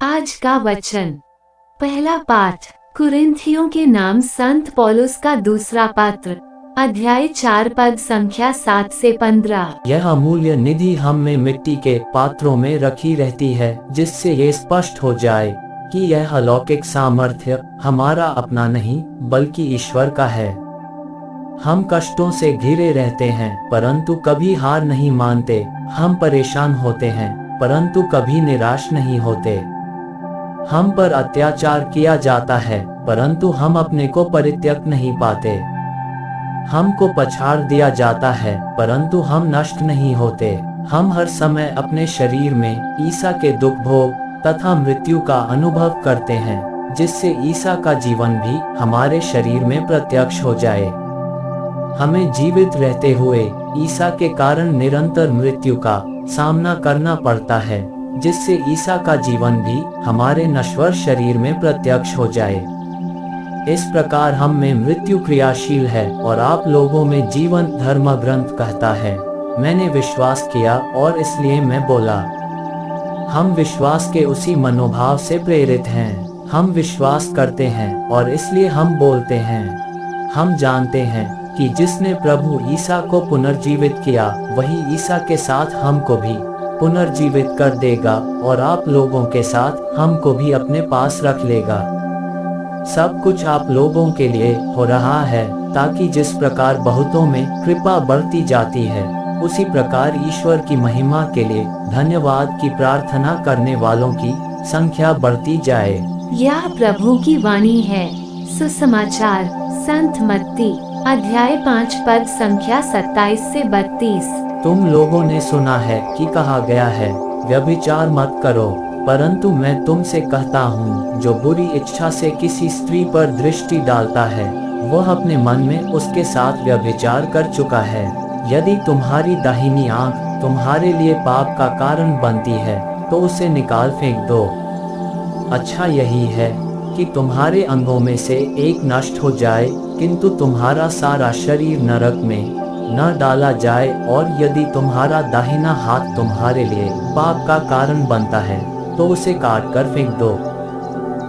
आज का वचन। पहला पाठ कुरिन्थियों के नाम संत पौलुस का दूसरा पत्र, अध्याय 4 पद संख्या 7 से 15। यह अमूल्य निधि हम में मिट्टी के पात्रों में रखी रहती है, जिससे ये स्पष्ट हो जाए कि यह अलौकिक सामर्थ्य हमारा अपना नहीं बल्कि ईश्वर का है। हम कष्टों से घिरे रहते हैं परंतु कभी हार नहीं मानते। हम परेशान होते हैं परंतु कभी निराश नहीं होते। हम पर अत्याचार किया जाता है परंतु हम अपने को परित्यक्त नहीं पाते। हमको पछाड़ दिया जाता है परंतु हम नष्ट नहीं होते। हम हर समय अपने शरीर में ईसा के दुख भोग तथा मृत्यु का अनुभव करते हैं, जिससे ईसा का जीवन भी हमारे शरीर में प्रत्यक्ष हो जाए। हमें जीवित रहते हुए ईसा के कारण निरंतर मृत्यु का सामना करना पड़ता है, जिससे ईसा का जीवन भी हमारे नश्वर शरीर में प्रत्यक्ष हो जाए। इस प्रकार हम में मृत्यु क्रियाशील है और आप लोगों में जीवन धर्म ग्रंथ कहता है। मैंने विश्वास किया और इसलिए मैं बोला। हम विश्वास के उसी मनोभाव से प्रेरित हैं। हम विश्वास करते हैं और इसलिए हम बोलते हैं। हम जानते हैं कि जिसने प्रभु ईसा को पुनर्जीवित किया वही ईसा के साथ हमको भी पुनर्जीवित कर देगा और आप लोगों के साथ हमको भी अपने पास रख लेगा। सब कुछ आप लोगों के लिए हो रहा है ताकि जिस प्रकार बहुतों में कृपा बढ़ती जाती है, उसी प्रकार ईश्वर की महिमा के लिए धन्यवाद की प्रार्थना करने वालों की संख्या बढ़ती जाए। यह प्रभु की वाणी है। सुसमाचार संत मत्ती अध्याय 5 पद संख्या 27 से 32। तुम लोगों ने सुना है कि कहा गया है, व्यभिचार मत करो। परंतु मैं तुमसे कहता हूँ, जो बुरी इच्छा से किसी स्त्री पर दृष्टि डालता है वह अपने मन में उसके साथ व्यभिचार कर चुका है। यदि तुम्हारी दाहिनी आंख तुम्हारे लिए पाप का कारण बनती है तो उसे निकाल फेंक दो। अच्छा यही है कि तुम्हारे अंगों में से एक नष्ट हो जाए किंतु तुम्हारा सारा शरीर नरक में न डाला जाए। और यदि तुम्हारा दाहिना हाथ तुम्हारे लिए पाप का कारण बनता है तो उसे काट कर फेंक दो।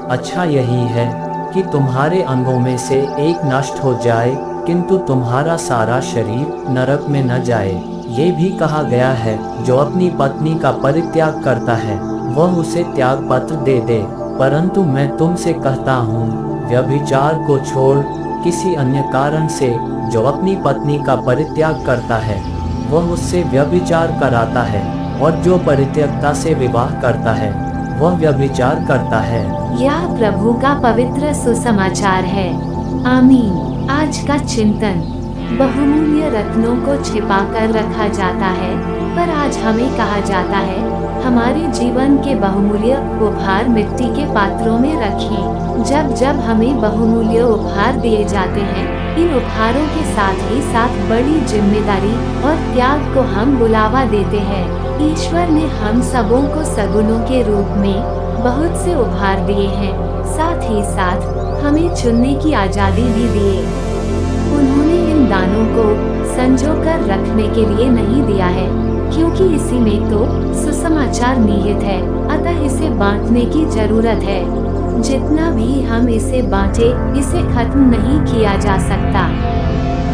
अच्छा यही है कि तुम्हारे अंगों में से एक नष्ट हो जाए किंतु तुम्हारा सारा शरीर नरक में न जाए। ये भी कहा गया है, जो अपनी पत्नी का परित्याग करता है वह उसे त्याग पत्र दे दे। परंतु मैं तुमसे कहता हूँ, व्यभिचार को छोड़ किसी अन्य कारण से जो अपनी पत्नी का परित्याग करता है वह उससे व्यभिचार कराता है, और जो परित्यक्ता से विवाह करता है वह व्यभिचार करता है। यह प्रभु का पवित्र सुसमाचार है। आमीन। आज का चिंतन। बहुमूल्य रत्नों को छिपा कर रखा जाता है, पर आज हमें कहा जाता है हमारे जीवन के बहुमूल्य उपहार मिट्टी के पात्रों में रखें। जब जब हमें बहुमूल्य उपहार दिए जाते हैं, इन उपहारों के साथ बड़ी जिम्मेदारी और त्याग को हम बुलावा देते हैं। ईश्वर ने हम सबों को सगुनों के रूप में बहुत से उपहार दिए हैं, साथ ही साथ हमें चुनने की आजादी भी दी। उन्होंने इन दानों को संजो कर रखने के लिए नहीं दिया है, क्योंकि इसी में तो सुसमाचार निहित है, अतः इसे बांटने की जरूरत है। जितना भी हम इसे बांटे, इसे खत्म नहीं किया जा सकता।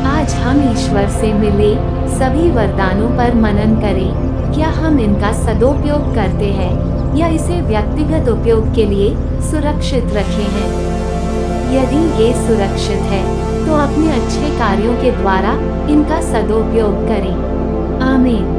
आज हम ईश्वर से मिले सभी वरदानों पर मनन करें। क्या हम इनका सदुपयोग करते हैं या इसे व्यक्तिगत उपयोग के लिए सुरक्षित रखे हैं? यदि ये सुरक्षित है तो अपने अच्छे कार्यों के द्वारा इनका सदुपयोग करें। आमीन।